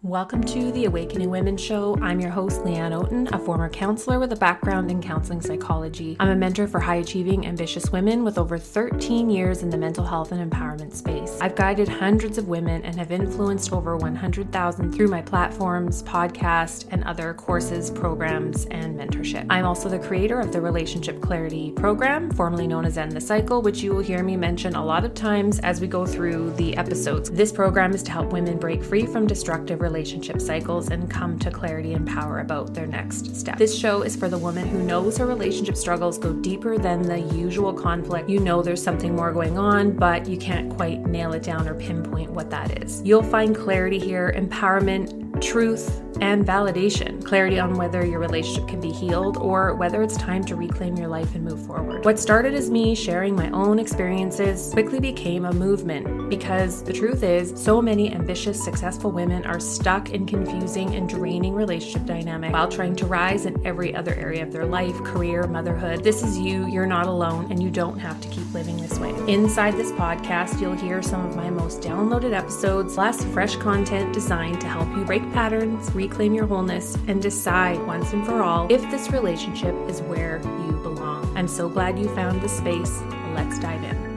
Welcome to the Awakening Women Show. I'm your host, Leanne Oaten, a former counselor with a background in counseling psychology. I'm a mentor for high-achieving, ambitious women with over 13 years in the mental health and empowerment space. I've guided hundreds of women and have influenced over 100,000 through my platforms, podcast, and other courses, programs, and mentorship. I'm also the creator of the Relationship Clarity program, formerly known as End the Cycle, which you will hear me mention a lot of times as we go through the episodes. This program is to help women break free from destructive relationship cycles and come to clarity and power about their next step. This show is for the woman who knows her relationship struggles go deeper than the usual conflict. You know there's something more going on, but you can't quite nail it down or pinpoint what that is. You'll find clarity here, empowerment, truth, and validation. Clarity on whether your relationship can be healed or whether it's time to reclaim your life and move forward. What started as me sharing my own experiences quickly became a movement because the truth is, so many ambitious, successful women are stuck in confusing and draining relationship dynamics while trying to rise in every other area of their life, career, motherhood. This is you, you're not alone, and you don't have to keep living this way. Inside this podcast, you'll hear some of my most downloaded episodes, plus fresh content designed to help you break patterns, reclaim your wholeness, and decide once and for all if this relationship is where you belong. I'm so glad you found this space. Let's dive in.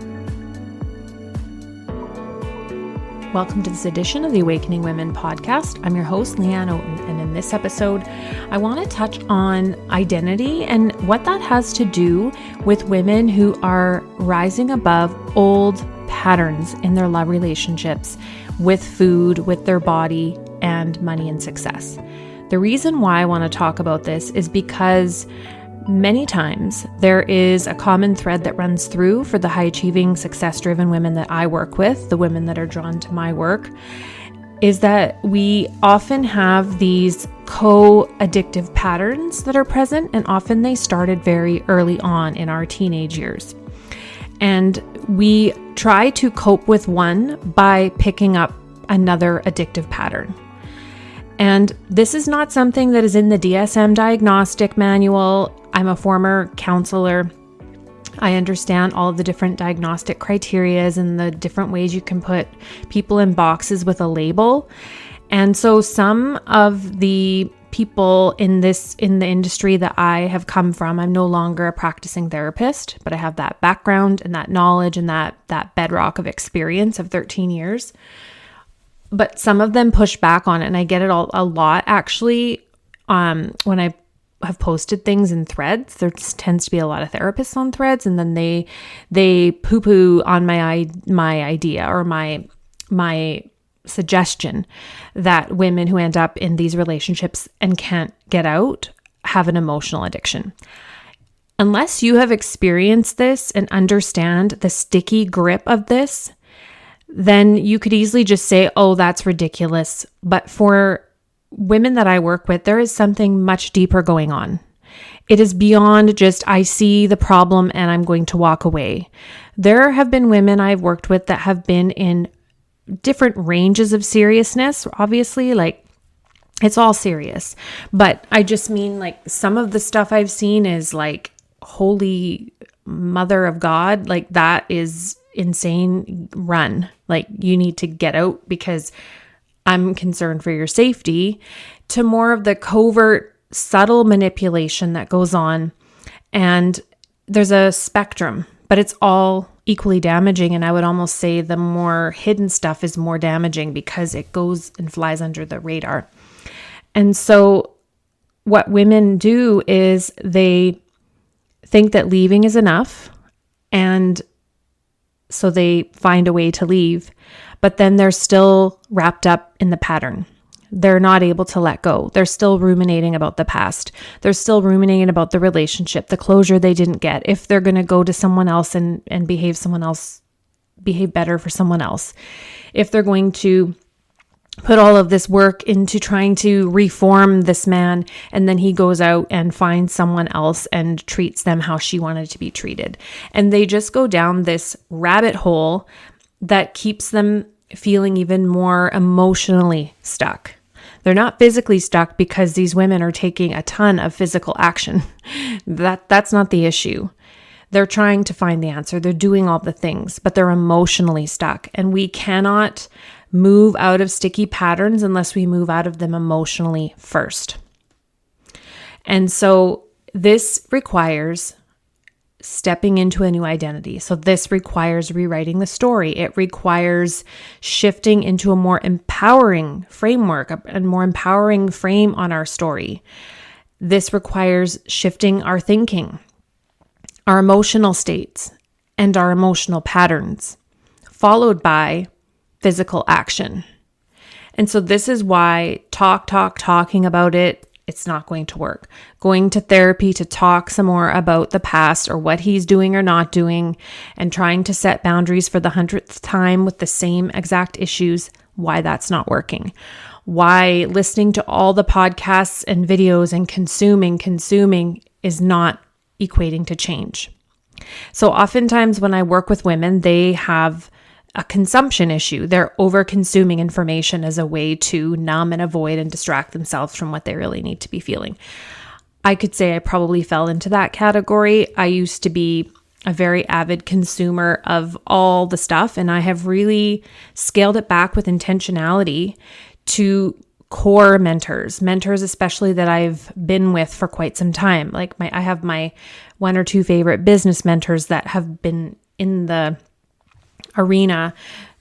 Welcome to this edition of the Awakening Women podcast. I'm your host, Leanne Oaten, and in this episode, I want to touch on identity and what that has to do with women who are rising above old patterns in their love relationships with food, with their body, and money and success. The reason why I want to talk about this is because many times there is a common thread that runs through for the high-achieving, success-driven women that I work with, the women that are drawn to my work, is that we often have these co-addictive patterns that are present, and often they started very early on in our teenage years. And we try to cope with one by picking up another addictive pattern. And this is not something that is in the DSM diagnostic manual. I'm a former counselor. I understand all of the different diagnostic criterias and the different ways you can put people in boxes with a label. And so some of the people in the industry that I have come from, I'm no longer a practicing therapist, but I have that background and that knowledge and that bedrock of experience of 13 years. But some of them push back on it, and I get it a lot actually. When I have posted things in threads, there tends to be a lot of therapists on threads, and then they poo-poo on my idea or my suggestion that women who end up in these relationships and can't get out have an emotional addiction. Unless you have experienced this and understand the sticky grip of this, then you could easily just say, oh, that's ridiculous. But for women that I work with, there is something much deeper going on. It is beyond just, I see the problem and I'm going to walk away. There have been women I've worked with that have been in different ranges of seriousness. Obviously, like, it's all serious. But I just mean, like, some of the stuff I've seen is like, holy mother of God, like, that is insane. Run. Like, you need to get out because I'm concerned for your safety, to more of the covert, subtle manipulation that goes on. And there's a spectrum, but it's all equally damaging. And I would almost say the more hidden stuff is more damaging because it goes and flies under the radar. And so what women do is they think that leaving is enough, and so they find a way to leave, but then they're still wrapped up in the pattern. They're not able to let go. They're still ruminating about the past. They're still ruminating about the relationship, the closure they didn't get. If they're going to go to someone else and behave better for someone else. If they're going to put all of this work into trying to reform this man, and then he goes out and finds someone else and treats them how she wanted to be treated. And they just go down this rabbit hole that keeps them feeling even more emotionally stuck. They're not physically stuck because these women are taking a ton of physical action. That's not the issue. They're trying to find the answer. They're doing all the things, but they're emotionally stuck. And we cannot move out of sticky patterns unless we move out of them emotionally first. And so this requires stepping into a new identity. So this requires rewriting the story. It requires shifting into a more empowering framework, a more empowering frame on our story. This requires shifting our thinking, our emotional states, and our emotional patterns, followed by physical action. And so this is why talking about it's not going to work. Going to therapy to talk some more about the past or what he's doing or not doing, and trying to set boundaries for the 100th time with the same exact issues, why that's not working. Why listening to all the podcasts and videos and consuming is not equating to change. So oftentimes when I work with women, they have a consumption issue. They're over consuming information as a way to numb and avoid and distract themselves from what they really need to be feeling. I could say I probably fell into that category. I used to be a very avid consumer of all the stuff, and I have really scaled it back with intentionality to core mentors especially that I've been with for quite some time. Like I have my one or two favorite business mentors that have been in the arena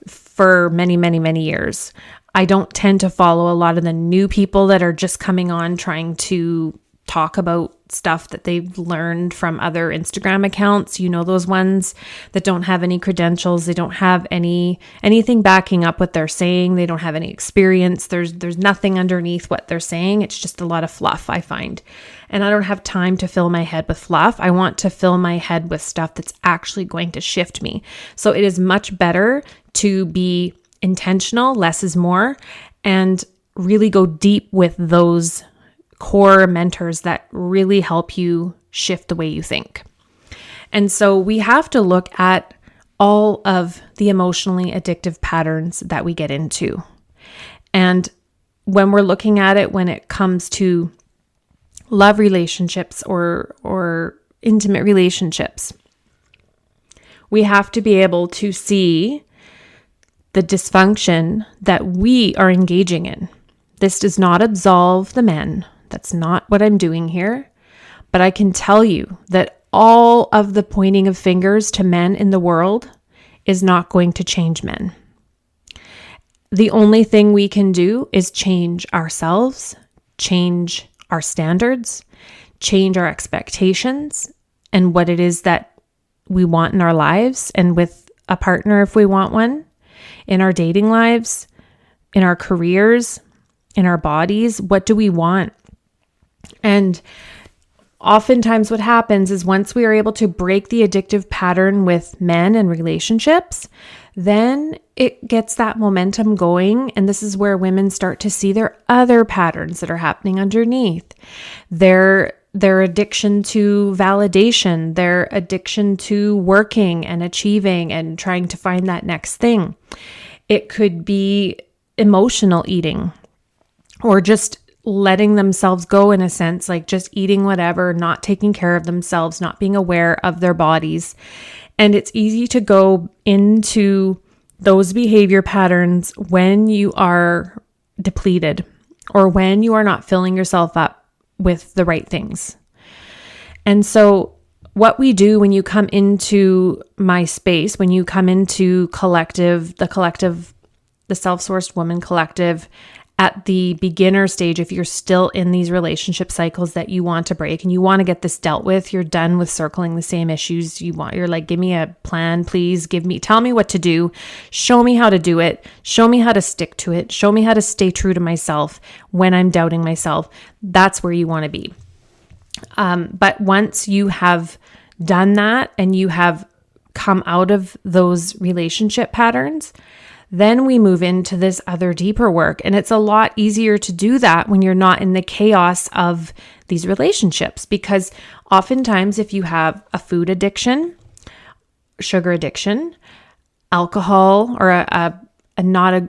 for many, many, many years. I don't tend to follow a lot of the new people that are just coming on trying to talk about stuff that they've learned from other Instagram accounts. You know, those ones that don't have any credentials. They don't have anything backing up what they're saying. They don't have any experience. There's nothing underneath what they're saying. It's just a lot of fluff, I find. And I don't have time to fill my head with fluff. I want to fill my head with stuff that's actually going to shift me. So it is much better to be intentional, less is more, and really go deep with those core mentors that really help you shift the way you think. And so we have to look at all of the emotionally addictive patterns that we get into. And when we're looking at it, when it comes to love relationships or intimate relationships, we have to be able to see the dysfunction that we are engaging in. This does not absolve the men. That's not what I'm doing here. But I can tell you that all of the pointing of fingers to men in the world is not going to change men. The only thing we can do is change ourselves, change our standards, change our expectations and what it is that we want in our lives and with a partner if we want one, in our dating lives, in our careers, in our bodies. What do we want? And oftentimes what happens is once we are able to break the addictive pattern with men and relationships, then it gets that momentum going. And this is where women start to see their other patterns that are happening underneath. Their addiction to validation, their addiction to working and achieving and trying to find that next thing. It could be emotional eating or just letting themselves go in a sense, like just eating whatever, not taking care of themselves, not being aware of their bodies. And it's easy to go into those behavior patterns when you are depleted or when you are not filling yourself up with the right things. And so what we do when you come into my space, when you come into the Self-Sourced Woman Collective, at the beginner stage, if you're still in these relationship cycles that you want to break and you want to get this dealt with, you're done with circling the same issues you're like, give me a plan, please. Tell me what to do. Show me how to do it. Show me how to stick to it. Show me how to stay true to myself when I'm doubting myself. That's where you want to be. But once you have done that and you have come out of those relationship patterns, then we move into this other deeper work. And it's a lot easier to do that when you're not in the chaos of these relationships. Because oftentimes if you have a food addiction, sugar addiction, alcohol, or an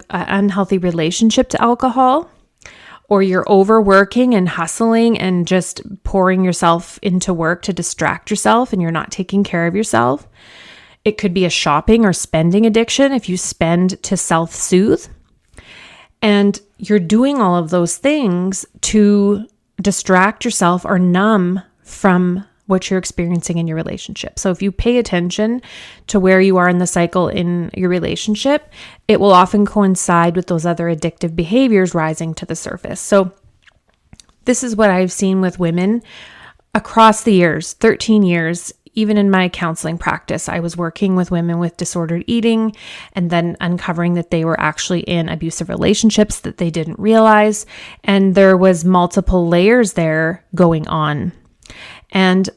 unhealthy relationship to alcohol, or you're overworking and hustling and just pouring yourself into work to distract yourself and you're not taking care of yourself. It could be a shopping or spending addiction if you spend to self-soothe. And you're doing all of those things to distract yourself or numb from what you're experiencing in your relationship. So if you pay attention to where you are in the cycle in your relationship, it will often coincide with those other addictive behaviors rising to the surface. So this is what I've seen with women across the years, 13 years. Even in my counseling practice, I was working with women with disordered eating and then uncovering that they were actually in abusive relationships that they didn't realize. And there was multiple layers there going on. And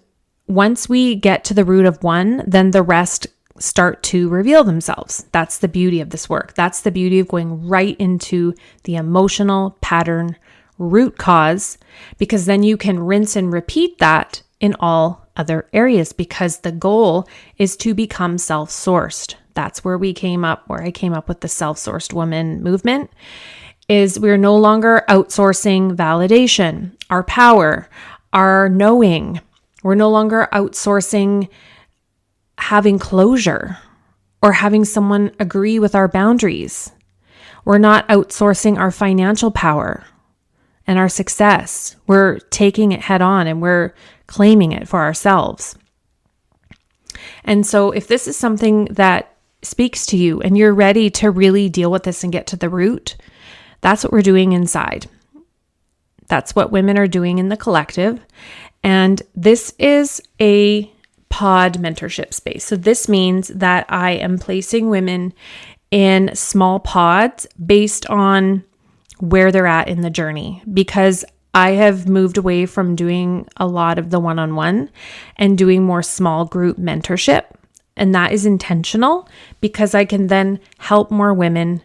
once we get to the root of one, then the rest start to reveal themselves. That's the beauty of this work. That's the beauty of going right into the emotional pattern root cause, because then you can rinse and repeat that in all other areas, because the goal is to become self-sourced. That's where I came up with the self-sourced woman movement, is we're no longer outsourcing validation, our power, our knowing. We're no longer outsourcing having closure or having someone agree with our boundaries. We're not outsourcing our financial power and our success. We're taking it head on and we're claiming it for ourselves. And so if this is something that speaks to you and you're ready to really deal with this and get to the root, that's what we're doing inside. That's what women are doing in the collective. And this is a pod mentorship space. So this means that I am placing women in small pods based on where they're at in the journey, because I have moved away from doing a lot of the one-on-one and doing more small group mentorship. And that is intentional because I can then help more women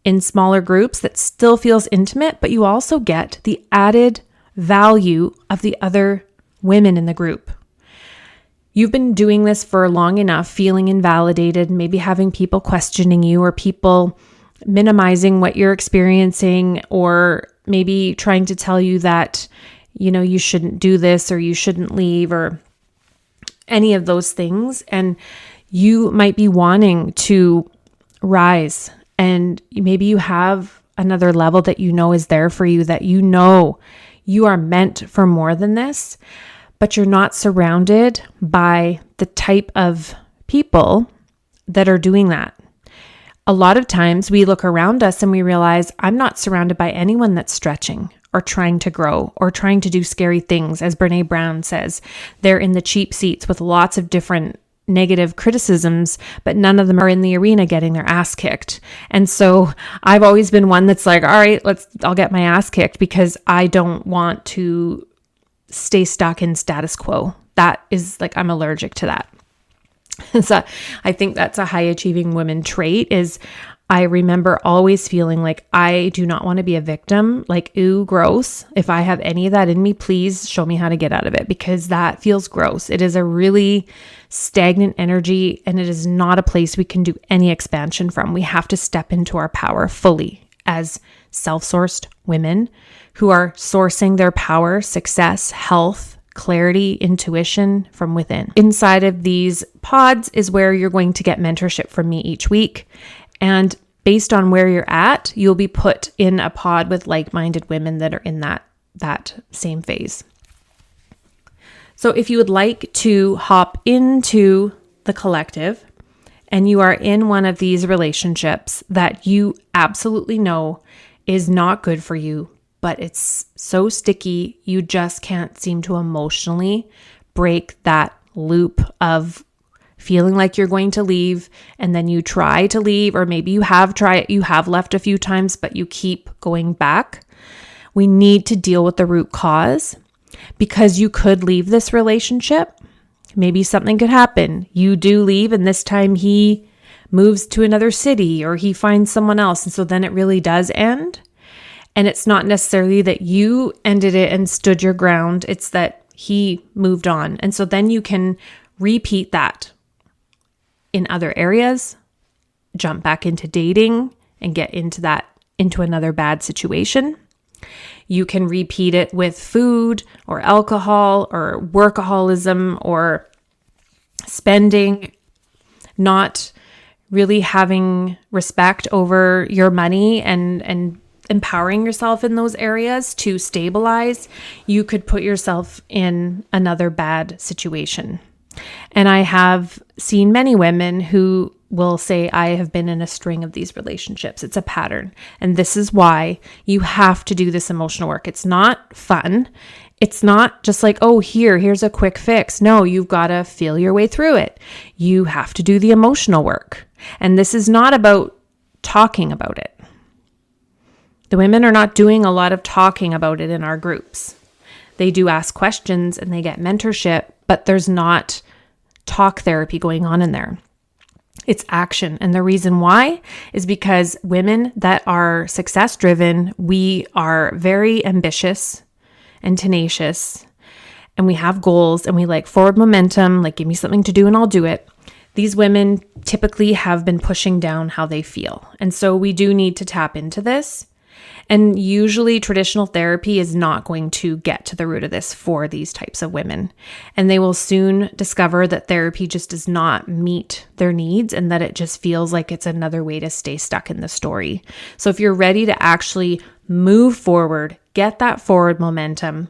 in smaller groups that still feels intimate, but you also get the added value of the other women in the group. You've been doing this for long enough, feeling invalidated, maybe having people questioning you or people minimizing what you're experiencing, or maybe trying to tell you that, you shouldn't do this or you shouldn't leave or any of those things. And you might be wanting to rise, and maybe you have another level that is there for you, that you are meant for more than this, but you're not surrounded by the type of people that are doing that. A lot of times we look around us and we realize, I'm not surrounded by anyone that's stretching or trying to grow or trying to do scary things. As Brene Brown says, they're in the cheap seats with lots of different negative criticisms, but none of them are in the arena getting their ass kicked. And so I've always been one that's like, all right, I'll get my ass kicked because I don't want to stay stuck in status quo. That is like, I'm allergic to that. So I think that's a high achieving woman trait. Is I remember always feeling like I do not want to be a victim, like, ooh, gross. If I have any of that in me, please show me how to get out of it, because that feels gross. It is a really stagnant energy, and it is not a place we can do any expansion from. We have to step into our power fully as self-sourced women who are sourcing their power, success, health, clarity, intuition from within. Inside of these pods is where you're going to get mentorship from me each week. And based on where you're at, you'll be put in a pod with like-minded women that are in that same phase. So if you would like to hop into the collective and you are in one of these relationships that you absolutely know is not good for you, but it's so sticky, you just can't seem to emotionally break that loop of feeling like you're going to leave, and then you try to leave, or maybe you have left a few times, but you keep going back. We need to deal with the root cause, because you could leave this relationship. Maybe something could happen. You do leave, and this time he moves to another city or he finds someone else. And so then it really does end. And it's not necessarily that you ended it and stood your ground. It's that he moved on. And so then you can repeat that in other areas, jump back into dating and get into another bad situation. You can repeat it with food or alcohol or workaholism or spending, not really having respect over your money and empowering yourself in those areas to stabilize, you could put yourself in another bad situation. And I have seen many women who will say, I have been in a string of these relationships. It's a pattern. And this is why you have to do this emotional work. It's not fun. It's not just like, oh, here's a quick fix. No, you've got to feel your way through it. You have to do the emotional work. And this is not about talking about it. The women are not doing a lot of talking about it in our groups. They do ask questions and they get mentorship, but there's not talk therapy going on in there. It's action. And the reason why is because women that are success driven, we are very ambitious and tenacious, and we have goals, and we like forward momentum, like give me something to do and I'll do it. These women typically have been pushing down how they feel. And so we do need to tap into this. And usually traditional therapy is not going to get to the root of this for these types of women. And they will soon discover that therapy just does not meet their needs and that it just feels like it's another way to stay stuck in the story. So if you're ready to actually move forward, get that forward momentum,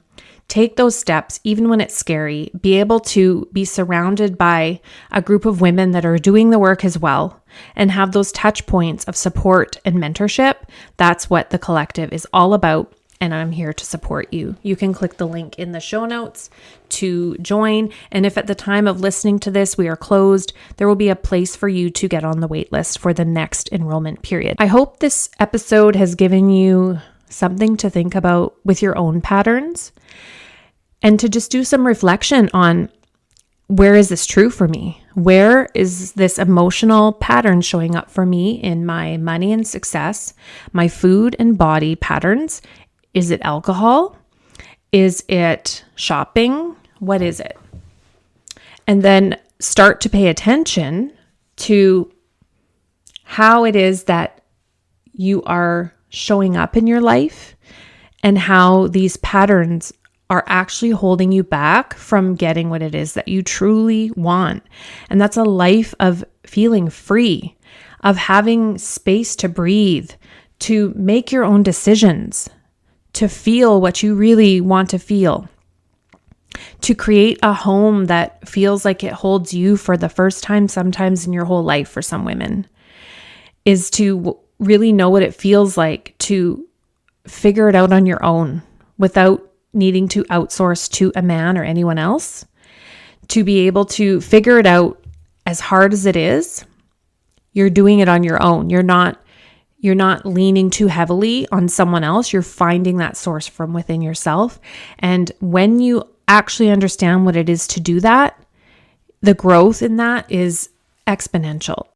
take those steps, even when it's scary, be able to be surrounded by a group of women that are doing the work as well, and have those touch points of support and mentorship. That's what the collective is all about. And I'm here to support you. You can click the link in the show notes to join. And if at the time of listening to this, we are closed, there will be a place for you to get on the wait list for the next enrollment period. I hope this episode has given you something to think about with your own patterns, and to just do some reflection on, where is this true for me? Where is this emotional pattern showing up for me in my money and success, my food and body patterns? Is it alcohol? Is it shopping? What is it? And then start to pay attention to how it is that you are showing up in your life and how these patterns are actually holding you back from getting what it is that you truly want. And that's a life of feeling free, of having space to breathe, to make your own decisions, to feel what you really want to feel, to create a home that feels like it holds you for the first time sometimes in your whole life. For some women, is to really know what it feels like to figure it out on your own without needing to outsource to a man or anyone else, to be able to figure it out. As hard as it is, you're doing it on your own. You're not leaning too heavily on someone else. You're finding that source from within yourself. And when you actually understand what it is to do that, the growth in that is exponential.